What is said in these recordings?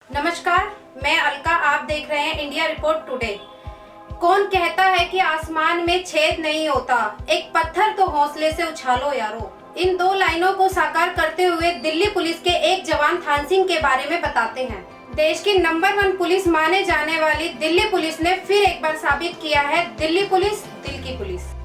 नमस्कार, मैं अलका। आप देख रहे हैं इंडिया रिपोर्ट टुडे। कौन कहता है कि आसमान में छेद नहीं होता, एक पत्थर तो हौसले से उछालो यारो। इन दो लाइनों को साकार करते हुए दिल्ली पुलिस के एक जवान थान सिंह के बारे में बताते हैं। देश की नंबर 1 पुलिस माने जाने वाली दिल्ली पुलिस ने फिर एक बार साबित किया है, दिल्ली पुलिस दिल की पुलिस।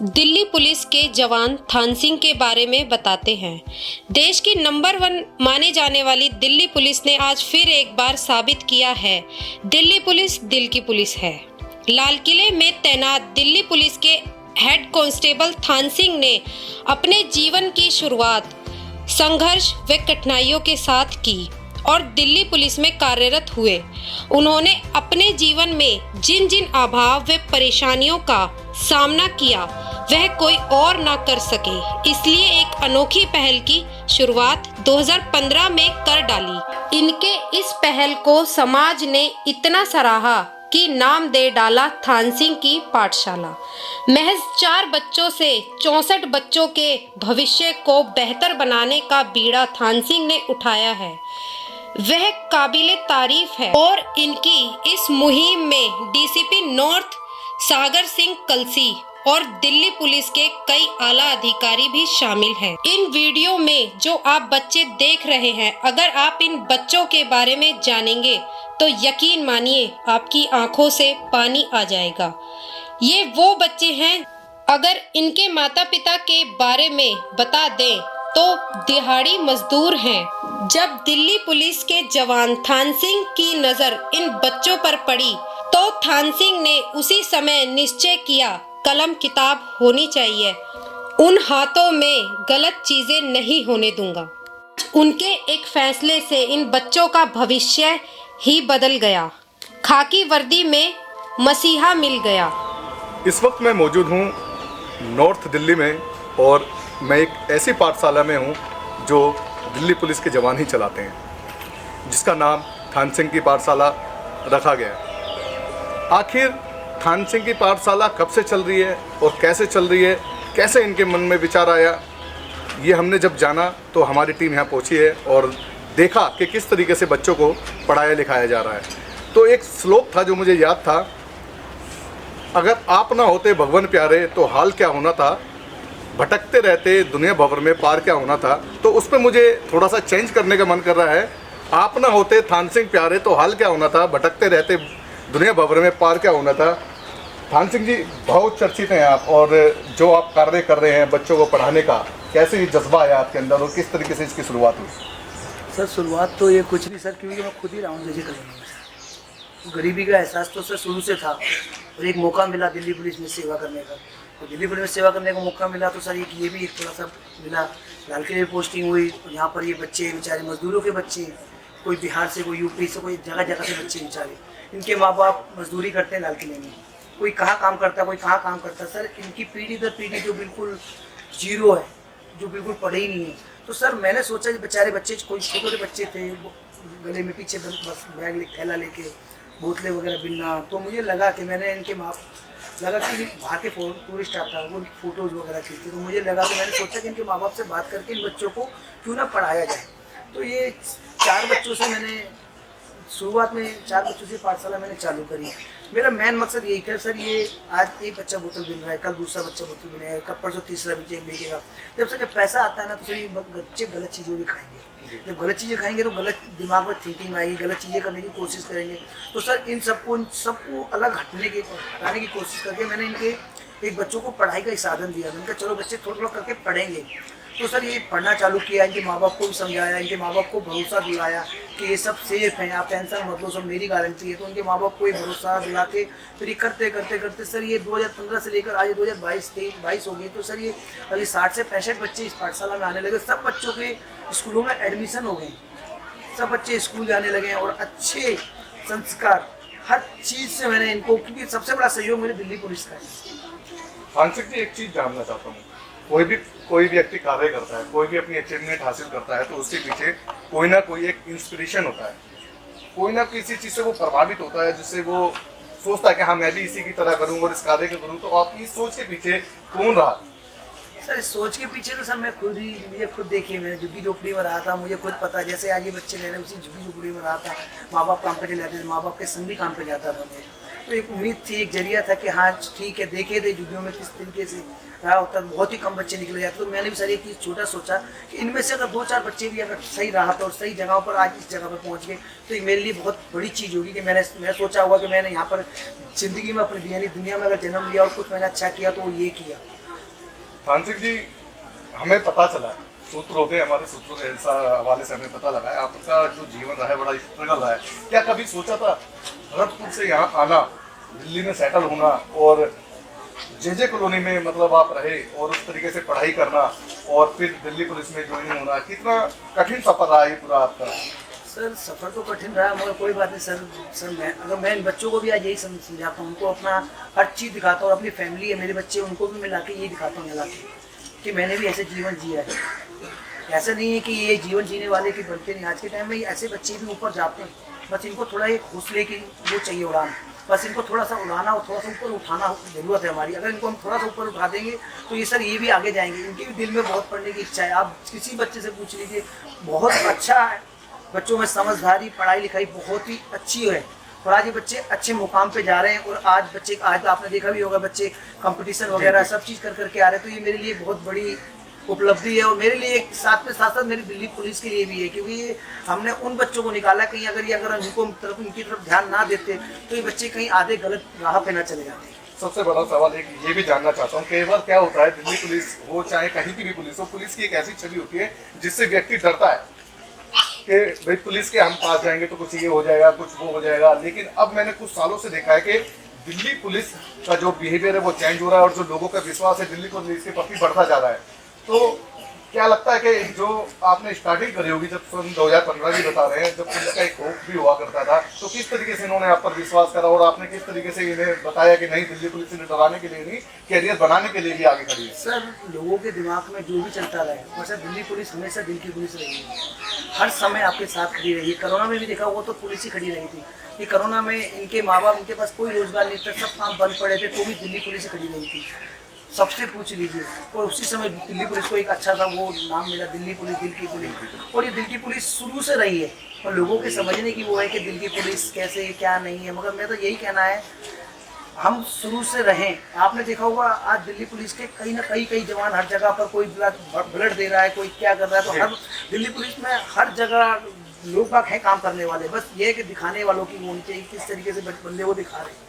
दिल्ली पुलिस के जवान थान सिंह के बारे में बताते हैं। देश की नंबर 1 माने जाने वाली दिल्ली पुलिस ने आज फिर एक बार साबित किया है, दिल्ली पुलिस दिल की पुलिस है। लाल किले में तैनात दिल्ली पुलिस के हेड कांस्टेबल थान सिंह ने अपने जीवन की शुरुआत संघर्ष व कठिनाइयों के साथ की और दिल्ली पुलिस में कार्यरत हुए। उन्होंने अपने जीवन में जिन जिन अभाव व परेशानियों का सामना किया वह कोई और ना कर सके, इसलिए एक अनोखी पहल की शुरुआत 2015 में कर डाली। इनके इस पहल को समाज ने इतना सराहा कि नाम दे डाला थान सिंह की पाठशाला। महज 4 बच्चों से 64 बच्चों के भविष्य को बेहतर बनाने का बीड़ा थान सिंह ने उठाया है, वह काबिले तारीफ है। और इनकी इस मुहिम में डीसीपी नॉर्थ सागर सिंह कलसी और दिल्ली पुलिस के कई आला अधिकारी भी शामिल हैं। इन वीडियो में जो आप बच्चे देख रहे हैं, अगर आप इन बच्चों के बारे में जानेंगे तो यकीन मानिए आपकी आंखों से पानी आ जाएगा। ये वो बच्चे हैं, अगर इनके माता पिता के बारे में बता दें तो दिहाड़ी मजदूर हैं। जब दिल्ली पुलिस के जवान थान सिंह की नजर इन बच्चों पर पड़ी तो थान सिंह ने उसी समय निश्चय किया, कलम किताब होनी चाहिए, उन हाथों में गलत चीजें नहीं होने दूंगा। उनके एक फैसले से इन बच्चों का भविष्य ही बदल गया। खाकी वर्दी में मसीहा मिल गया। इस वक्त मैं मौजूद हूँ नॉर्थ दिल्ली में और मैं एक ऐसी पाठशाला में हूँ जो दिल्ली पुलिस के जवान ही चलाते हैं, जिसका नाम थान सिंह की पाठशाला रखा गया है। आखिर थान सिंह की पाठशाला कब से चल रही है और कैसे चल रही है, कैसे इनके मन में विचार आया, ये हमने जब जाना तो हमारी टीम यहाँ पहुँची है और देखा कि किस तरीके से बच्चों को पढ़ाया लिखाया जा रहा है। तो एक श्लोक था जो मुझे याद था, अगर आप ना होते भगवान प्यारे तो हाल क्या होना था, भटकते रहते दुनिया भवर में पार क्या होना था। तो उस पर मुझे थोड़ा सा चेंज करने का मन कर रहा है, आप ना होते थान सिंह प्यारे तो हाल क्या होना था, भटकते रहते दुनिया भवर में पार क्या होना था। थान सिंह जी बहुत चर्चित हैं आप, और जो आप कार्य कर रहे हैं बच्चों को पढ़ाने का, कैसे ये जज्बा आया आपके अंदर और किस तरीके से इसकी शुरुआत हुई? सर शुरुआत तो ये कुछ नहीं सर, क्योंकि मैं खुद ही रहा हूँ फिजिकल में। गरीबी का एहसास तो सर शुरू से था और एक मौका मिला दिल्ली पुलिस में सेवा करने का। तो दिल्ली पुलिस में सेवा करने का मौका मिला तो सर ये भी थोड़ा सा मिला। लाल किले में पोस्टिंग हुई और यहाँ पर ये बच्चे बेचारे मजदूरों के बच्चे, कोई बिहार से, कोई यूपी से, कोई जगह जगह से बच्चे बेचारे, इनके माँ बाप मजदूरी करते हैं लाल किले में। कोई कहाँ काम करता है, कोई कहाँ काम करता है। सर इनकी पीढ़ी दर पीढ़ी जो बिल्कुल जीरो है, जो बिल्कुल पढ़े ही नहीं है। तो सर मैंने सोचा कि बेचारे बच्चे, कोई छोटे छोटे बच्चे थे, गले में पीछे बस बैग थैला लेके बोतलें वगैरह बिनना। तो मुझे लगा कि मैंने इनके लगा कि बाहर के टूरिस्ट आता है, वो फोटोज़ वगैरह खींचते, तो मुझे लगा कि मैंने सोचा कि इनके माँ बाप से बात करके इन बच्चों को क्यों ना पढ़ाया जाए। तो ये 4 बच्चों से मैंने शुरुआत में 4 बच्चों से पाठशाला मैंने चालू करी। मेरा मेन मकसद यही था सर, ये आज एक बच्चा बोतल बिन रहा है, कल दूसरा बच्चा बोतल बिनेगा, कल परसों तीसरा बच्चा बिकेगा। जब पैसा आता है ना तो सर ये बच्चे गलत चीज़ें भी खाएंगे। जब गलत चीज़ें खाएंगे तो गलत दिमाग में थिंकिंग आएगी, गलत चीज़ें करने की कोशिश करेंगे। तो सर इन सबको अलग हटाने की कोशिश करके मैंने इनके एक बच्चों को पढ़ाई का एक साधन दिया। मैंने कहा चलो बच्चे थोड़ा थोड़ा करके पढ़ेंगे। तो सर ये पढ़ना चालू किया, इनके माँ बाप को भी समझाया, इनके माँ बाप को भरोसा दिलाया कि ये सब सेफ हैं, आप टेंशन मत लो, सब मेरी गारंटी है। तो उनके माँ बाप को ये भरोसा दिला के फिर ये करते करते करते सर ये 2015 से लेकर आज 2022 हो गई। तो सर ये अभी 60 से 65 बच्चे इस पाठशाला में आने लगे। सब बच्चों के स्कूलों में एडमिशन हो गए, सब बच्चे स्कूल जाने लगे हैं और अच्छे संस्कार हर चीज़ से मैंने इनको, क्योंकि सबसे बड़ा सहयोग मेरे दिल्ली पुलिस का है। आंशिक जी, एक चीज़ जानना चाहता हूँ, कोई व्यक्ति कार्य करता है, कोई भी अपनी अचीवमेंट हासिल करता है तो उसके पीछे कोई ना कोई एक इंस्पिरेशन होता है, कोई ना किसी चीज़ से वो प्रभावित होता है, जिससे वो सोचता है कि हाँ मैं भी इसी की तरह करूँ और इस कार्य को करूँ। तो आपकी इस सोच के पीछे कौन रहा? सर इस सोच के पीछे तो सर मुझे खुद देखिए, मैंने झुग्गी झोपड़ी में रहा था, मुझे खुद पता है। जैसे आज ये बच्चे ले रहे उसी झुग्गी झोपड़ी में रहा था, माँ बाप काम पे जाते थे, माँ बाप के संग भी काम पे जाता था मैं। तो एक उम्मीद थी, एक जरिया था कि हाँ ठीक है, देखे थे झुग्गियों में किस तरीके से रहा होता, बहुत ही कम बच्चे निकले जाते। तो मैंने भी सर एक चीज़ छोटा सोचा कि इनमें से अगर 2-4 बच्चे भी अगर सही रहा तो और सही जगहों पर आज इस जगह पर पहुंच गए तो ये मेरे लिए बहुत बड़ी चीज़ होगी कि मैं सोचा होगा कि मैंने यहाँ पर ज़िंदगी में अपनी दुनिया में अगर जन्म लिया और कुछ मैंने अच्छा किया तो वो ये किया। आंशिक जी, हमें पता चला, सूत्र होते हैं हमारे, सूत्रों के हवाले से हमें पता लगा है आपका जो जीवन रहा है बड़ा स्ट्रगल रहा है। क्या कभी सोचा था भरतपुर से यहाँ आना, दिल्ली में सेटल होना और जे कॉलोनी में मतलब आप रहे और उस तरीके से पढ़ाई करना और फिर दिल्ली पुलिस में ज्वाइन होना, कितना कठिन सफर रहा ये पूरा आपका? सर सफ़र तो कठिन रहा मगर कोई बात नहीं सर मैं इन बच्चों को भी आज यही समझाता हूँ, उनको अपना हर चीज़ दिखाता हूँ। अपनी फैमिली है, मेरे बच्चे, उनको भी मिला के यही दिखाता हूँ कि मैंने भी ऐसे जीवन जिया है। ऐसा नहीं है कि ये जीवन जीने वाले की बनते नहीं, आज के टाइम में ऐसे बच्चे भी ऊपर जाते हैं। बस इनको थोड़ा एक हौसले की वो चाहिए उड़ान, बस इनको थोड़ा सा उड़ाना और थोड़ा सा ऊपर उठाना ज़रूरत है हमारी। अगर इनको हम थोड़ा सा ऊपर उठा देंगे तो ये सर ये भी आगे जाएंगे। इनके भी दिल में बहुत पढ़ने की इच्छा है, आप किसी बच्चे से पूछ लीजिए, बहुत अच्छा है, बच्चों में समझदारी, पढ़ाई लिखाई बहुत ही अच्छी है और आज ये बच्चे अच्छे मुकाम पे जा रहे हैं। और आज तो आपने देखा भी होगा, बच्चे कंपटीशन वगैरह सब चीज़ कर करके आ रहे हैं। तो ये मेरे लिए बहुत बड़ी उपलब्धि है और मेरे लिए साथ साथ मेरी दिल्ली पुलिस के लिए भी है, क्योंकि हमने उन बच्चों को निकाला कहीं अगर इनकी तरफ ध्यान ना देते तो ये बच्चे कहीं आधे गलत राह पे ना चले जाते। सबसे बड़ा सवाल एक ये भी जानना चाहता हूँ, कई बार क्या होता है, दिल्ली पुलिस हो चाहे कहीं की भी पुलिस हो, पुलिस की एक ऐसी छवि होती है जिससे व्यक्ति डरता है कि भाई पुलिस के हम पास जाएंगे तो कुछ ये हो जाएगा, कुछ वो हो जाएगा। लेकिन अब मैंने कुछ सालों से देखा है कि दिल्ली पुलिस का जो बिहेवियर है वो चेंज हो रहा है और जो लोगों का विश्वास है दिल्ली पुलिस के प्रति बढ़ता जा रहा है। तो क्या लगता है कि जो आपने स्टार्टिंग करी होगी, जब सन 2015 भी बता रहे हैं, जब पुलिस का एक खौफ भी हुआ करता था, तो किस तरीके से इन्होंने आप पर विश्वास करा और आपने किस तरीके से इन्हें बताया कि नहीं, दिल्ली पुलिस इन्हें डराने के लिए नहीं, कैरियर बनाने के लिए भी आगे खड़ी है? सर लोगों के दिमाग में जो भी चलता रहे, वैसे दिल्ली पुलिस हमेशा दिल की पुलिस रही है, हर समय आपके साथ खड़ी रही है। कोरोना में भी देखा हुआ तो पुलिस ही खड़ी रही थी कि कोरोना में इनके माँ बाप, इनके पास कोई रोजगार नहीं था, सब काम बंद पड़े थे, तो भी दिल्ली पुलिस ही खड़ी रही थी। सबसे पूछ लीजिए, और उसी समय दिल्ली पुलिस को एक अच्छा सा वो नाम मिला, दिल्ली पुलिस, दिल की पुलिस। और ये दिल की पुलिस शुरू से रही है और लोगों के समझने की वो है कि दिल की पुलिस कैसे क्या नहीं है। मगर मैं तो यही कहना है, हम शुरू से रहें। आपने देखा होगा आज दिल्ली पुलिस के कई जवान हर जगह पर, कोई ब्लड दे रहा है, कोई क्या कर रहा है, तो हर दिल्ली पुलिस में हर जगह लोग बाग हैं काम करने वाले। बस ये है कि दिखाने वालों की वो होनी चाहिए, किस तरीके से बंदे वो दिखा रहे हैं।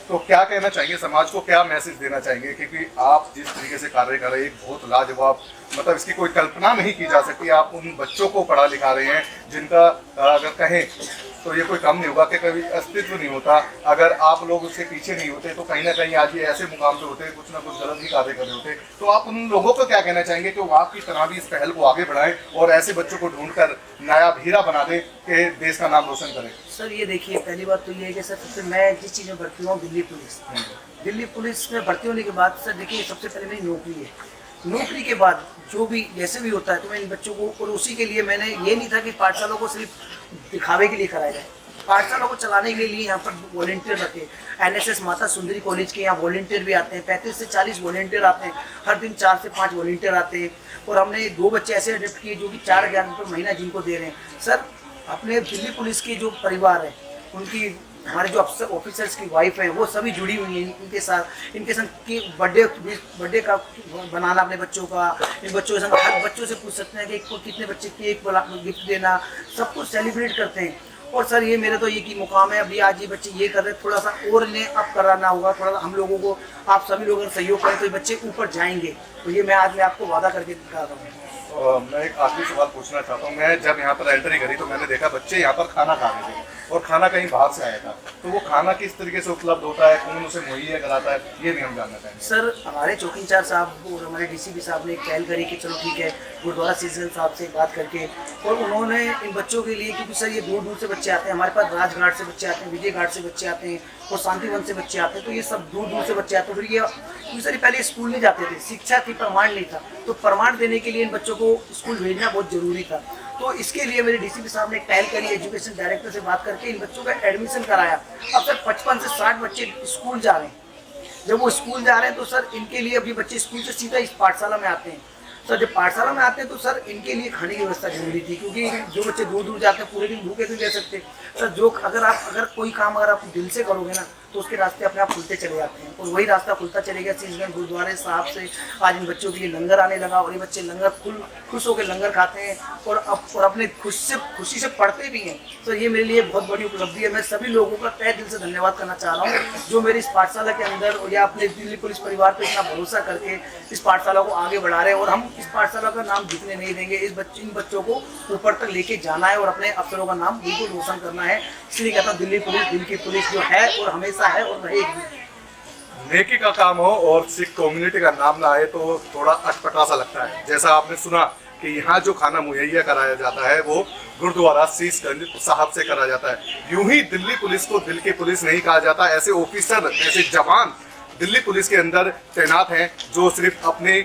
तो क्या कहना चाहिए समाज को, क्या मैसेज देना चाहेंगे? क्योंकि आप जिस तरीके से कार्य कर रहे हैं, एक बहुत लाजवाब, मतलब इसकी कोई कल्पना नहीं की जा सकती। आप उन बच्चों को पढ़ा लिखा रहे हैं जिनका अगर कहें तो ये कोई कम नहीं होगा कि कभी अस्तित्व नहीं होता। अगर आप लोग उसके पीछे नहीं होते तो कहीं ना कहीं आज ये ऐसे मुकाम पे होते, कुछ ना कुछ गलत ही कार्य कर रहे होते। तो आप उन लोगों को क्या कहना चाहेंगे कि वो आपकी तरह भी इस पहल को आगे बढ़ाएं और ऐसे बच्चों को ढूंढकर नया हीरा बना दें कि देश का नाम रोशन करें? सर ये देखिए, पहली बात तो ये है कि सर सबसे मैं जिस चीज़ में भर्ती हुआ दिल्ली पुलिस में भर्ती होने के बाद सर देखिए, सबसे पहले मेरी नौकरी है। नौकरी के बाद जो भी जैसे भी होता है तो मैं इन बच्चों को, और उसी के लिए मैंने ये नहीं था कि पाठशाला को सिर्फ दिखावे के लिए कराया जाए, पाठशाला को चलाने के लिए यहाँ पर वॉलेंटियर रखे। NSS माता सुंदरी कॉलेज के यहाँ वॉलेंटियर भी आते हैं, 35 से 40 वॉलेंटियर आते हैं, हर दिन 4 से 5 वॉलेंटियर आते हैं। और हमने 2 बच्चे ऐसे अडॉप्ट किए जो कि 4,000 रुपये महीना जिनको दे रहे हैं। सर अपने दिल्ली पुलिस के जो परिवार है उनकी, हमारे जो ऑफिसर्स की वाइफ है वो सभी जुड़ी हुई हैं इनके संग की बर्थडे का बनाना अपने बच्चों का, इन बच्चों के संग हर बच्चों से पूछ सकते हैं कि कितने बच्चे केक गिफ्ट देना, सब कुछ सेलिब्रेट करते हैं। और सर ये मेरा तो ये की मुकाम है, अभी आज ये बच्चे ये कर रहे हैं, थोड़ा सा और इन्हें अब कराना होगा, थोड़ा हम लोगों को, आप सभी लोगों का सहयोग करें तो ये बच्चे ऊपर जाएंगे। तो ये मैं आपको वादा करके दिखा रहा हूँ। मैं एक आखिरी सवाल पूछना चाहता हूँ। मैं जब यहाँ पर एंट्री करी तो मैंने देखा बच्चे यहाँ पर खाना खा रहे थे और खाना कहीं बाहर से आया था, तो वो खाना किस तरीके से उपलब्ध होता है, कौन उसे मुहैया कराता है, ये भी हम जानना चाहेंगे। सर हमारे चौकी इंचार्ज साहब और हमारे डीसीपी साहब ने एक पहल करी कि चलो ठीक है, गुरुद्वारा सीजन साहब से बात करके, और उन्होंने इन बच्चों के लिए, क्योंकि सर ये दूर दूर से बच्चे आते हैं, हमारे पास राजघाट से बच्चे आते हैं, विजय घाट से बच्चे आते हैं और शांतिवन से बच्चे आते हैं, तो ये सब दूर दूर से बच्चे आते हैं। फिर ये क्योंकि सर पहले स्कूल नहीं जाते थे, शिक्षा थी, प्रमाण नहीं था, तो प्रमाण देने के लिए इन बच्चों को स्कूल भेजना बहुत जरूरी था। तो इसके लिए मेरे डीसीपी साहब ने एक पहल करी, एजुकेशन डायरेक्टर से बात करके इन बच्चों का एडमिशन कराया। अब सर 55 से 60 बच्चे स्कूल जा रहे हैं। जब वो स्कूल जा रहे हैं तो सर इनके लिए अभी बच्चे स्कूल से सीधा इस पाठशाला में आते हैं। सर जब पाठशाला में आते हैं तो सर इनके लिए खाने की व्यवस्था जरूरी थी, क्योंकि जो बच्चे दूर दूर जाते हैं पूरे दिन भूखे नहीं रह सकते। सर जो अगर कोई काम अगर आप दिल से करोगे ना तो उसके रास्ते अपने आप खुलते चले जाते हैं, और वही रास्ता खुलता चलेगा। शीशगंज गुरुद्वारे साहब से आज इन बच्चों के लिए लंगर आने लगा और ये बच्चे लंगर खुश होकर लंगर खाते हैं और अपने खुशी से पढ़ते भी हैं। तो ये मेरे लिए बहुत बड़ी उपलब्धि है। मैं सभी लोगों का तहे दिल से धन्यवाद करना चाह रहा हूँ जो मेरी इस पाठशाला के अंदर और या अपने दिल्ली पुलिस परिवार पर इतना भरोसा करके इस पाठशाला को आगे बढ़ा रहे हैं। और हम इस पाठशाला का नाम दिखने नहीं देंगे, इन बच्चों को ऊपर तक लेके जाना है और अपने अफसरों का नाम बिल्कुल रोशन करना है। इसलिए कहता हूँ दिल्ली पुलिस दिल की पुलिस जो है और हमेशा है और रहेगी। नेकी का काम हो और सिख कम्युनिटी का नाम ना आए तो थोड़ा अटपटा सा लगता है। जैसा आपने सुना कि यहाँ जो खाना मुहैया कराया जाता है वो गुरुद्वारा शीशगंज साहब से करा जाता है। यूं ही दिल्ली पुलिस को दिल की पुलिस नहीं कहा जाता। ऐसे ऑफिसर, ऐसे जवान दिल्ली पुलिस के अंदर तैनात हैं जो सिर्फ अपने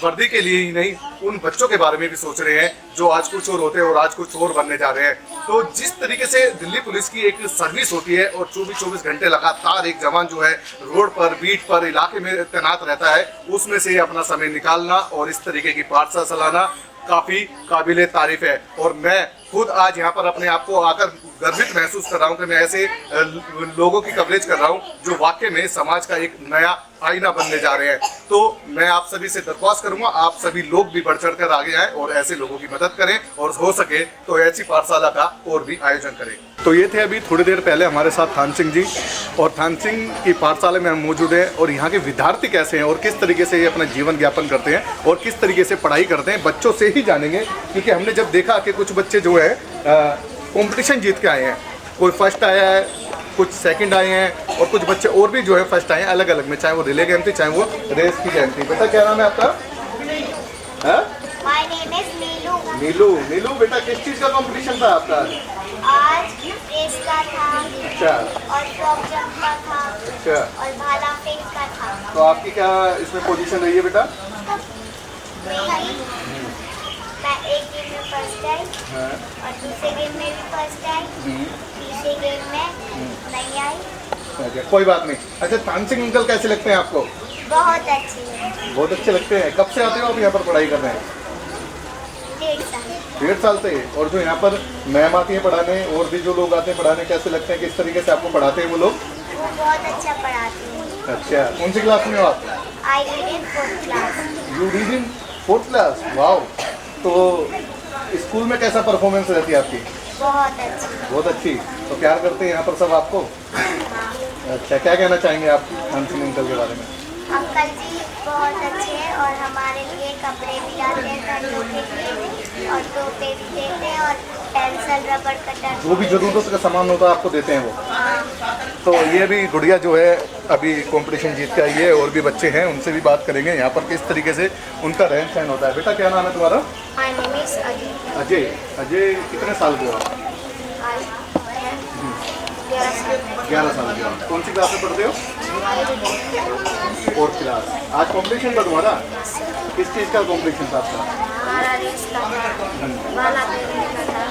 वर्दी के लिए ही नहीं, उन बच्चों के बारे में भी सोच रहे हैं जो आज कुछ और होते हैं और आज कुछ और बनने जा रहे हैं। तो जिस तरीके से दिल्ली पुलिस की एक सर्विस होती है और 24 घंटे लगातार एक जवान जो है रोड पर, बीट पर, इलाके में तैनात रहता है, उसमें से अपना समय निकालना और इस तरीके की पाठशाला चलाना काफ़ी काबिले तारीफ है। और मैं खुद आज यहाँ पर अपने आप को आकर गर्वित महसूस कर रहा हूँ कि मैं ऐसे लोगों की कवरेज कर रहा हूँ जो वाकई में समाज का एक नया आईना बनने जा रहे हैं। तो मैं आप सभी से दरख्वास्त करूंगा, आप सभी लोग भी बढ़ चढ़ कर आगे आएं और ऐसे लोगों की मदद करें और हो सके तो ऐसी पाठशाला का और भी आयोजन करें। तो ये थे अभी थोड़ी देर पहले हमारे साथ थान सिंह जी, और थान सिंह की पाठशाला में हम मौजूद हैं और यहाँ के विद्यार्थी कैसे हैं और किस तरीके से ये अपना जीवन यापन करते हैं और किस तरीके से पढ़ाई करते हैं, बच्चों से ही जानेंगे। क्योंकि हमने जब देखा कि कुछ बच्चे जो है कंपटीशन जीत के आए हैं, कोई फर्स्ट आया है, कुछ सेकंड आए हैं और कुछ बच्चे और भी जो है फर्स्ट आए हैं अलग अलग में, चाहे वो रिले गेम थी चाहे वो रेस की गेम थी। बेटा क्या नाम है आपका? My name is नीलू। नीलू। नीलू बेटा किस चीज़ का कंपटीशन था आपका? आज रेस का था। अच्छा। और फ्रॉक जंप का था। अच्छा। और भाला फेंक का था। तो आपकी क्या इसमें पोजीशन रही है बेटा? मैं एक गेम में फर्स्ट आई और दूसरे गेम में भी फर्स्ट आई, तीसरे गेम में नहीं आई। अच्छा, कोई बात नहीं। अच्छा, थान सिंह अंकल कैसे लगते हैं आपको? बहुत अच्छी। बहुत अच्छे लगते हैं। कब से आते हो आप यहाँ पर पढ़ाई कर रहे हैं? 1.5 साल। 1.5 साल से। और जो यहाँ पर मैम आती हैं पढ़ाने और भी जो लोग आते हैं पढ़ाने, कैसे लगते हैं, किस तरीके से आपको पढ़ाते हैं वो लोग? वो बहुत अच्छा पढ़ाते हैं। अच्छा, कौन सी क्लास में हो आप? I read in 4th class। You read in 4th class? Wow. तो स्कूल में कैसा परफॉर्मेंस रहती है आपकी? बहुत अच्छी। बहुत अच्छी। तो प्यार करते हैं यहाँ पर सब आपको? अच्छा, क्या कहना चाहेंगे आप थान सिंह अंकल के बारे में? अंकल जी बहुत अच्छे हैं और हमारे लिए कपड़े भी लाते हैं ठंडों के लिए और टोपे भी देते हैं और पेंसिल, रबड़, कटर, जो भी ज़रूरत का सामान होता है आपको देते हैं वो। तो ये भी गुड़िया जो है अभी कंपटीशन जीत के आई है और भी बच्चे हैं, उनसे भी बात करेंगे यहाँ पर किस तरीके से उनका रहन सहन होता है। बेटा क्या नाम है तुम्हारा? My name is Ajay. Ajay. Ajay कितने साल के हो आप? 11 साल के हो। कौन सी क्लास में पढ़ते हो? 4th class. आज कॉम्पिटिशन था तुम्हारा? किस चीज़ का कॉम्पिटिशन था आपका? हमारा रेस का था, भाला फेंकने का था।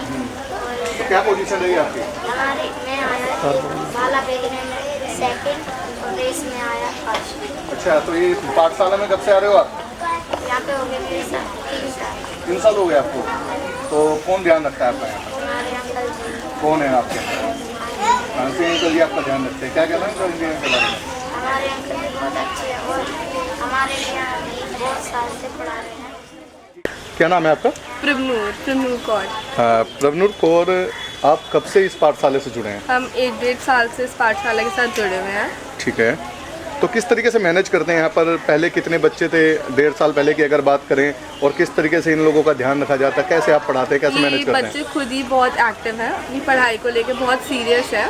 तो क्या पोजीशन रही आपकी? हमारे मैं आया भाला फेंकने में सेकंड और रेस में आया फर्स्ट। अच्छा, तो ये पाठशाला में कब से आ रहे हो आप? यहाँ पे हो गए 3 साल। 3 साल हो गए आपको। तो कौन ध्यान रखता है आपका यहाँ पर? हमारे अंकल कौन है आपके? थान सिंह अंकल जी आपका ध्यान रखते हैं, क्या कहना है थान सिंह अंकल के बारे में? हमारे अंकल भी बहुत अच्छे हैं और हमारे यहाँ बहुत साल से पढ़ा रहे हैं। क्या नाम है आपका? प्रभनूर कौर। प्रभनूर कौर, आप कब से इस पाठशाला से जुड़े हैं? हम 1-1.5 साल से इस पाठशाला के साथ जुड़े हुए हैं। ठीक है, तो किस तरीके से मैनेज करते हैं यहाँ पर? पहले कितने बच्चे थे 1.5 साल पहले की अगर बात करें, और किस तरीके से इन लोगों का ध्यान रखा जाता है? कैसे आप पढ़ाते हैं, कैसे मैनेज ये करते हैं? बच्चे खुद ही बहुत एक्टिव हैं, अपनी पढ़ाई को लेके बहुत सीरियस है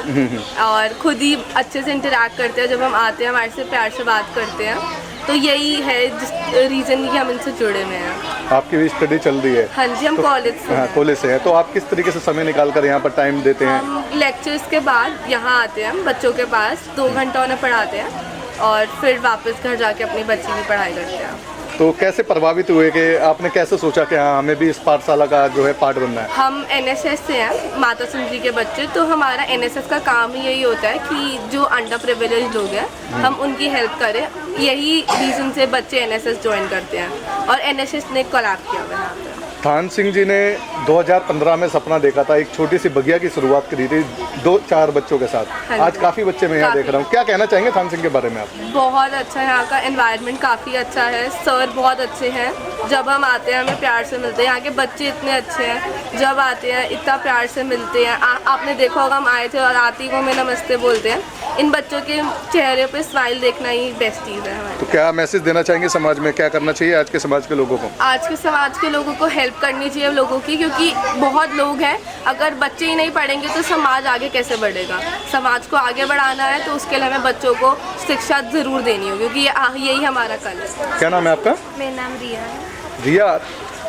और खुद ही अच्छे से इंटरेक्ट करते हैं। जब हम आते हैं हमारे से प्यार से बात करते हैं, तो यही है जिस रीज़न कि हम इनसे जुड़े हुए हैं। आपकी भी स्टडी चल रही है? हाँ जी, हम कॉलेज से हाँ, हैं। कॉलेज से हैं, तो आप किस तरीके से समय निकाल कर यहाँ पर टाइम देते हैं? हम लेक्चर्स के बाद यहाँ आते हैं, हम बच्चों के पास 2 घंटा उन्हें पढ़ाते हैं और फिर वापस घर जाके अपनी बच्ची की पढ़ाई करते हैं। तो कैसे प्रभावित हुए कि आपने कैसे सोचा कि हाँ हमें भी इस पाठशाला का जो है पार्ट बनना है? हम एनएसएस से हैं, माता सुंदरी के बच्चे, तो हमारा एनएसएस का काम ही यही होता है कि जो अंडर प्रिविलेज लोग हैं हम उनकी हेल्प करें। यही रीज़न से बच्चे एनएसएस ज्वाइन करते हैं और एनएसएस ने कोलैब किया हुआ है यहाँ पे। थान सिंह जी ने 2015 में सपना देखा था, एक छोटी सी बगिया की शुरुआत करी थी 2-4 बच्चों के साथ। हाँ आज जी। काफ़ी बच्चे मैं यहाँ काफ़ी। देख रहा हूँ, क्या कहना चाहेंगे थान सिंह के बारे में आप? बहुत अच्छा है, यहाँ का एनवायरनमेंट काफ़ी अच्छा है, सर बहुत अच्छे हैं। जब हम आते हैं हमें प्यार से मिलते हैं, यहाँ के बच्चे इतने अच्छे हैं, जब आते हैं इतना प्यार से मिलते हैं। आपने देखा होगा हम आए थे और आती को हमें नमस्ते बोलते हैं। इन बच्चों के चेहरे पे स्माइल देखना ही बेस्ट चीज़ है हमारे। तो क्या मैसेज देना चाहेंगे समाज में, क्या करना चाहिए आज के समाज के लोगों को? आज के समाज के लोगों को हेल्प करनी चाहिए लोगों की, क्योंकि बहुत लोग हैं, अगर बच्चे ही नहीं पढ़ेंगे तो समाज आगे कैसे बढ़ेगा? समाज को आगे बढ़ाना है तो उसके लिए हमें बच्चों को शिक्षा ज़रूर देनी होगी, क्योंकि यही हमारा कल है। क्या नाम है आपका? मेरा नाम रिया है। रिया,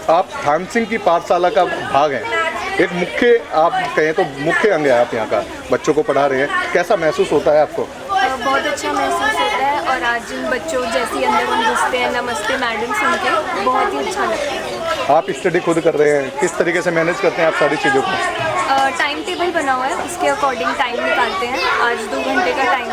आप थान सिंह की पाठशाला का भाग हैं, एक मुख्य आप कहें तो मुख्य अंग है आप यहाँ का, बच्चों को पढ़ा रहे हैं, कैसा महसूस होता है आपको? बहुत अच्छा महसूस होता है और आज जिन बच्चों जैसे अंदर हम घुसते हैं नमस्ते मैडम सुन के बहुत ही अच्छा लगता है। आप स्टडी खुद कर रहे हैं, किस तरीके से मैनेज करते हैं आप सारी चीज़ों को? टाइम टेबल बना हुआ है, उसके अकॉर्डिंग टाइम निकालते हैं। आज 2 घंटे का टाइम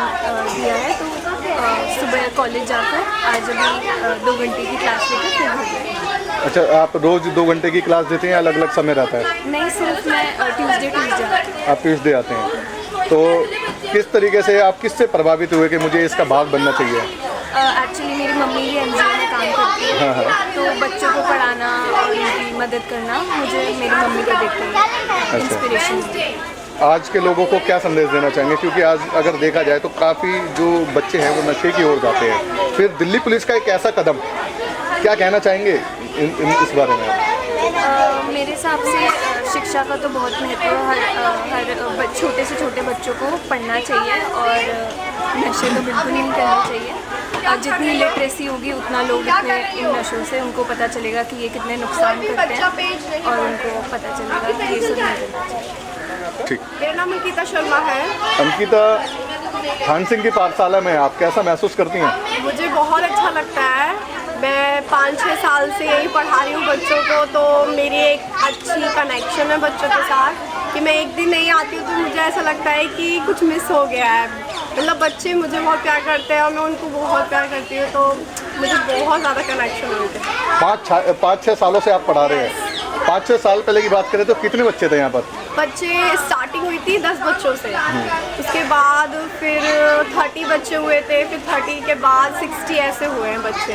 दिया है, तो सुबह कॉलेज जाकर आज अभी 2 घंटे की क्लास लेकर फिर घर गए। अच्छा, आप रोज़ 2 घंटे की क्लास देते हैं, अलग अलग समय रहता है? नहीं, सिर्फ मैं ट्यूसडे आप ट्यूसडे आते हैं, तो किस तरीके से आप किससे प्रभावित हुए कि मुझे इसका भाग बनना चाहिए? एक्चुअली मेरी मम्मी भी एनजीओ में काम करती है, तो बच्चों को पढ़ाना और उनकी मदद करना मुझे मेरी मम्मी को देख के इंस्पिरेशन मिलती है। आज के लोगों को क्या संदेश देना चाहेंगे, क्योंकि आज अगर देखा जाए तो काफ़ी जो बच्चे हैं वो नशे की ओर जाते हैं, फिर दिल्ली पुलिस का एक ऐसा कदम, क्या कहना चाहेंगे इस बारे में? मेरे हिसाब से शिक्षा का तो बहुत महत्व है। हर छोटे से छोटे बच्चों को पढ़ना चाहिए और नशे तो बिल्कुल नहीं करना चाहिए। जितनी लिटरेसी होगी उतना लोग इतने इन नशों से उनको पता चलेगा कि ये कितने नुकसान करते हैं और उनको पता चलेगा कि ये सब नहीं करना चाहिए। ठीक। मेरा नाम अंकिता शर्मा है। अंकिता, थान सिंह की पाठशाला में आप कैसा महसूस करती हैं? मुझे बहुत अच्छा लगता है। मैं 5-6 साल से यही पढ़ा रही हूँ बच्चों को, तो मेरी एक अच्छी कनेक्शन है बच्चों के साथ कि मैं एक दिन नहीं आती हूँ तो मुझे ऐसा लगता है कि कुछ मिस हो गया है। मतलब बच्चे मुझे बहुत प्यार करते हैं और मैं उनको बहुत प्यार करती हूँ, तो मुझे बहुत ज़्यादा कनेक्शन है उनके। 5-6 सालों से आप पढ़ा रहे हैं। 5-6 साल पहले की बात करें तो कितने बच्चे थे यहाँ पर? बच्चे स्टार्टिंग हुई थी 10 बच्चों से, उसके बाद फिर 30 बच्चे हुए थे, फिर 30 के बाद 60 ऐसे हुए हैं बच्चे।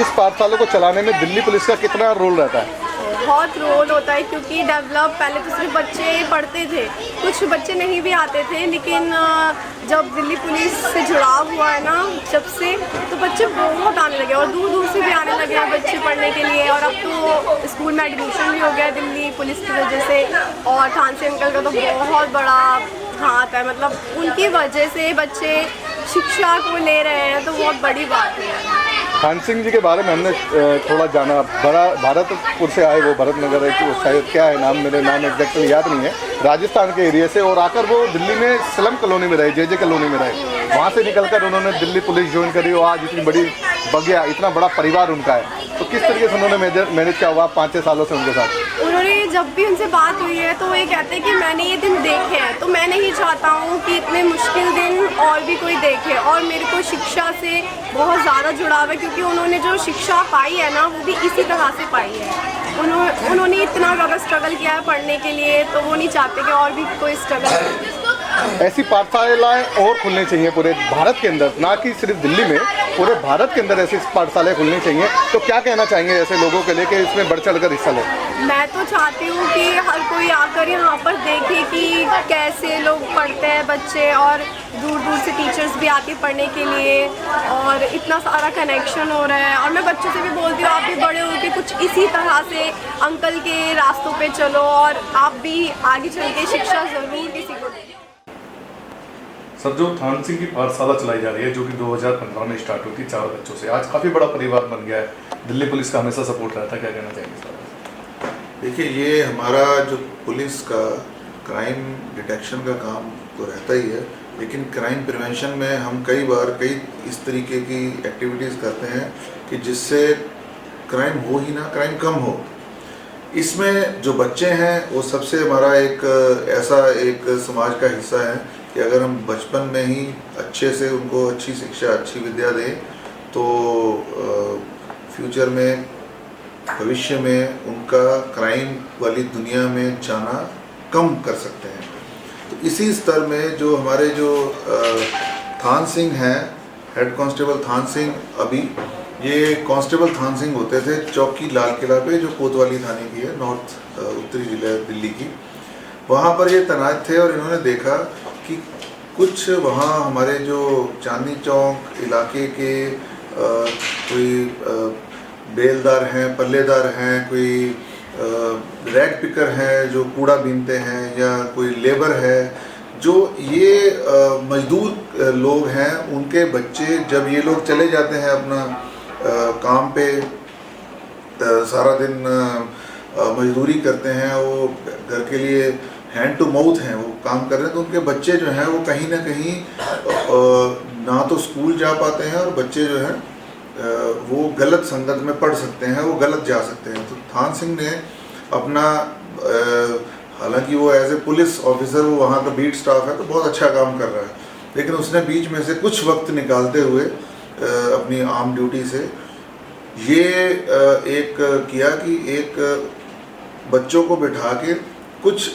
इस पाठशाला को चलाने में दिल्ली पुलिस का कितना रोल रहता है? बहुत रोल होता है, क्योंकि डेवलप पहले तो सिर्फ बच्चे पढ़ते थे, कुछ बच्चे नहीं भी आते थे, लेकिन जब दिल्ली पुलिस से जुड़ाव हुआ है ना जब से, तो बच्चे बहुत आने लगे और दूर दूर से भी आने लगे हैं बच्चे पढ़ने के लिए। और अब तो स्कूल में एडमिशन भी हो गया दिल्ली पुलिस की वजह से, और थान सिंह अंकल का तो बहुत बड़ा हाथ है, मतलब उनकी वजह से बच्चे शिक्षा को ले रहे हैं, तो बहुत बड़ी बात है। थान सिंह जी के बारे में हमने थोड़ा जाना, भारतपुर से आए, वो भरतनगर है कि शायद क्या है नाम, मेरे नाम एग्जैक्टली याद नहीं है, राजस्थान के एरिया से, और आकर वो दिल्ली में स्लम कॉलोनी में रहे, जे कॉलोनी में रहे, वहाँ से निकलकर उन्होंने दिल्ली पुलिस ज्वाइन करी और आज इतनी बड़ी बगिया, इतना बड़ा परिवार उनका है। तो किस तरीके से उन्होंने मैनेज किया हुआ 5-6 सालों से उनके साथ? उन्होंने जब भी उनसे बात हुई है तो वो ये कहते हैं कि मैंने ये दिन देखे हैं, तो मैं नहीं चाहता हूँ कि इतने मुश्किल दिन और भी कोई देखे। और मेरे को शिक्षा से बहुत ज़्यादा जुड़ाव है, क्योंकि उन्होंने जो शिक्षा पाई है ना वो भी इसी तरह से पाई है। उन्होंने इतना ज़्यादा स्ट्रगल किया है पढ़ने के लिए, तो वो नहीं चाहते कि और भी कोई स्ट्रगल करे। ऐसी पाठशालाएं और खुलनी चाहिए पूरे भारत के अंदर, ना कि सिर्फ दिल्ली में, पूरे भारत के अंदर ऐसी पाठशालाएं खुलनी चाहिए। तो क्या कहना चाहेंगे ऐसे लोगों के लिए कि इसमें बढ़ चढ़ कर हिस्सा लें? मैं तो चाहती हूँ कि हर कोई आकर यहाँ पर देखे कि कैसे लोग पढ़ते हैं बच्चे, और दूर दूर से टीचर्स भी आते पढ़ने के लिए, और इतना सारा कनेक्शन हो रहा है। और मैं बच्चों से भी बोलती हूँ, आप भी बड़े हो के कुछ इसी तरह से अंकल के रास्तों पे चलो, और आप भी आगे चल के शिक्षा ज़रूर किसी को दें। सर, जो थान सिंह की पाठशाला चलाई जा रही है, जो कि 2015 में स्टार्ट हुई थी 4 बच्चों से, आज काफ़ी बड़ा परिवार बन गया है। दिल्ली पुलिस का हमेशा सपोर्ट रहता है, क्या कहना चाहेंगे सर? देखिए, ये हमारा जो पुलिस का क्राइम डिटेक्शन का काम तो रहता ही है, लेकिन क्राइम प्रिवेंशन में हम कई इस तरीके की एक्टिविटीज़ करते हैं कि जिससे क्राइम हो ही ना, क्राइम कम हो। इसमें जो बच्चे हैं वो सबसे हमारा एक ऐसा एक समाज का हिस्सा है कि अगर हम बचपन में ही अच्छे से उनको अच्छी शिक्षा, अच्छी विद्या दें तो फ्यूचर में, भविष्य में उनका क्राइम वाली दुनिया में जाना कम कर सकते हैं। तो इसी स्तर में जो हमारे जो थान सिंह हैं, हेड कांस्टेबल थान सिंह, अभी ये कांस्टेबल थान सिंह होते थे चौकी लाल किला पे, जो कोतवाली थाने की है, नॉर्थ उत्तरी जिला दिल्ली की। वहाँ पर ये तैनात थे और इन्होंने देखा कि कुछ वहाँ हमारे जो चांदनी चौक इलाके के कोई बेलदार हैं, पल्लेदार हैं, कोई रैग पिकर हैं जो कूड़ा बीनते हैं, या कोई लेबर है, जो ये मजदूर लोग हैं, उनके बच्चे जब ये लोग चले जाते हैं अपना काम पे, सारा दिन मजदूरी करते हैं, वो घर के लिए हैंड टू माउथ हैं, वो काम कर रहे हैं, तो उनके बच्चे जो हैं वो कहीं ना कहीं ना तो स्कूल जा पाते हैं, और बच्चे जो हैं वो गलत संगत में पढ़ सकते हैं, वो गलत जा सकते हैं। तो थान सिंह ने अपना, हालांकि वो एज ए पुलिस ऑफिसर, वो वहाँ का बीट स्टाफ है, तो बहुत अच्छा काम कर रहा है, लेकिन उसने बीच में से कुछ वक्त निकालते हुए अपनी आर्म ड्यूटी से ये एक किया कि एक बच्चों को बिठा के कुछ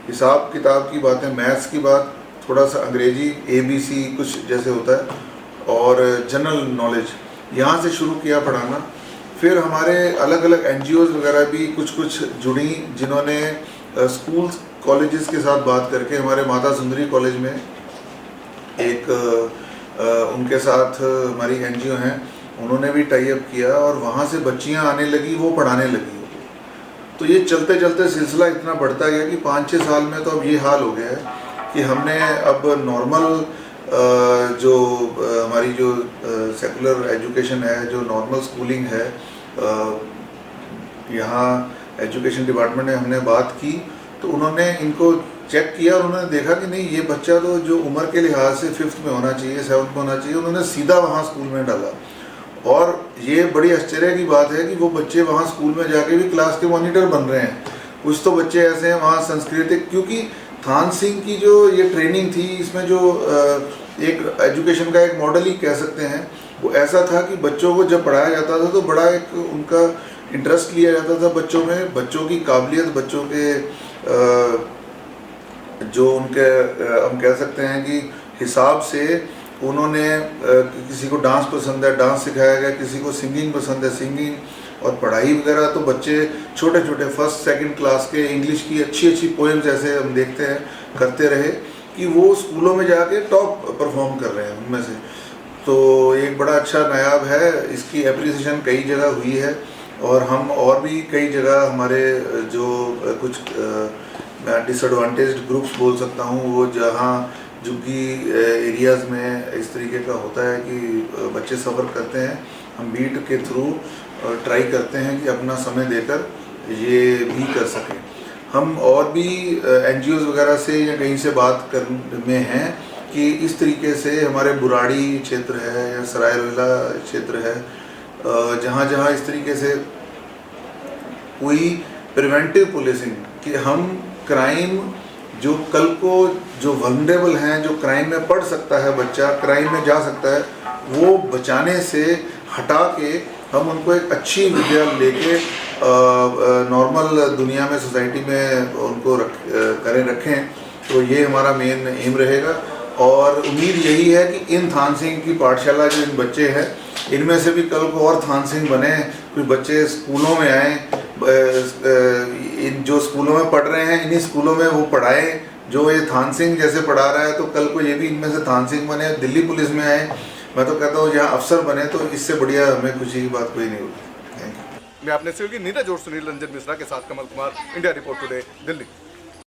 हिसाब किताब की बातें, मैथ्स की बात, थोड़ा सा अंग्रेजी ABC कुछ जैसे होता है, और जनरल नॉलेज यहाँ से शुरू किया पढ़ाना। फिर हमारे अलग अलग NGOs वगैरह भी कुछ जुड़ी, जिन्होंने स्कूल्स कॉलेजेस के साथ बात करके, हमारे माता सुंदरी कॉलेज में एक उनके साथ हमारी NGO हैं, उन्होंने भी टाई अप किया, और वहाँ से बच्चियाँ आने लगी, वो पढ़ाने लगी। तो ये चलते चलते सिलसिला इतना बढ़ता गया कि 5-6 साल में तो अब ये हाल हो गया है कि हमने अब नॉर्मल जो हमारी जो सेकुलर एजुकेशन है, जो नॉर्मल स्कूलिंग है, यहाँ एजुकेशन डिपार्टमेंट ने हमने बात की, तो उन्होंने इनको चेक किया और उन्होंने देखा कि नहीं, ये बच्चा तो जो उम्र के लिहाज से 5th में होना चाहिए, 7th में होना चाहिए, उन्होंने सीधा वहाँ स्कूल में डाला। और ये बड़ी आश्चर्य की बात है कि वो बच्चे वहाँ स्कूल में जाके भी क्लास के मॉनिटर बन रहे हैं। कुछ तो बच्चे ऐसे हैं वहाँ सांस्कृतिक, क्योंकि थान सिंह की जो ये ट्रेनिंग थी, इसमें जो एक एजुकेशन का एक मॉडल ही कह सकते हैं, वो ऐसा था कि बच्चों को जब पढ़ाया जाता था तो बड़ा एक उनका इंटरेस्ट लिया जाता था बच्चों में, बच्चों की काबिलियत, बच्चों के जो उनके हम कह सकते हैं कि हिसाब से उन्होंने किसी को डांस पसंद है, डांस सिखाया गया, किसी को सिंगिंग पसंद है, सिंगिंग, और पढ़ाई वगैरह तो बच्चे छोटे छोटे 1st 2nd क्लास के इंग्लिश की अच्छी पोएम्स ऐसे हम देखते हैं करते रहे कि वो स्कूलों में जाके टॉप परफॉर्म कर रहे हैं उनमें से। तो एक बड़ा अच्छा नायाब है, इसकी एप्रिसिएशन कई जगह हुई है, और हम और भी कई जगह हमारे जो कुछ डिसएडवांटेज्ड ग्रुप्स बोल सकता हूँ, वो जहाँ झुग्गी एरियाज़ में इस तरीके का होता है कि बच्चे सफ़र करते हैं, हम बीट के थ्रू ट्राई करते हैं कि अपना समय देकर ये भी कर सकें। हम और भी NGOs वगैरह से या कहीं से बात कर में हैं कि इस तरीके से हमारे बुराड़ी क्षेत्र है या सराय रोहिला क्षेत्र है, जहाँ जहाँ इस तरीके से कोई प्रिवेंटिव पुलिसिंग कि हम क्राइम जो कल को जो वल्नरेबल हैं, जो क्राइम में पढ़ सकता है बच्चा, क्राइम में जा सकता है, वो बचाने से हटा के हम उनको एक अच्छी विद्या लेके नॉर्मल दुनिया में, सोसाइटी में उनको रखें, तो ये हमारा मेन एम रहेगा। और उम्मीद यही है कि इन थान सिंह की पाठशाला जो इन बच्चे हैं, इनमें से भी कल को और थान सिंह बने, कोई बच्चे स्कूलों में आए, इन जो स्कूलों में पढ़ रहे हैं इन्हीं स्कूलों में वो पढ़ाएं जो ये थान सिंह जैसे पढ़ा रहा है, तो कल को ये भी इनमें से थान सिंह बने, दिल्ली पुलिस में आए। मैं तो कहता हूँ यहाँ अफसर बने, तो इससे बढ़िया हमें खुशी की बात कोई नहीं होगी। Thank you. मैं अपने सहयोगी नीरज और सुनील रंजन मिश्रा के साथ Kamal Kumar, India report today, Delhi.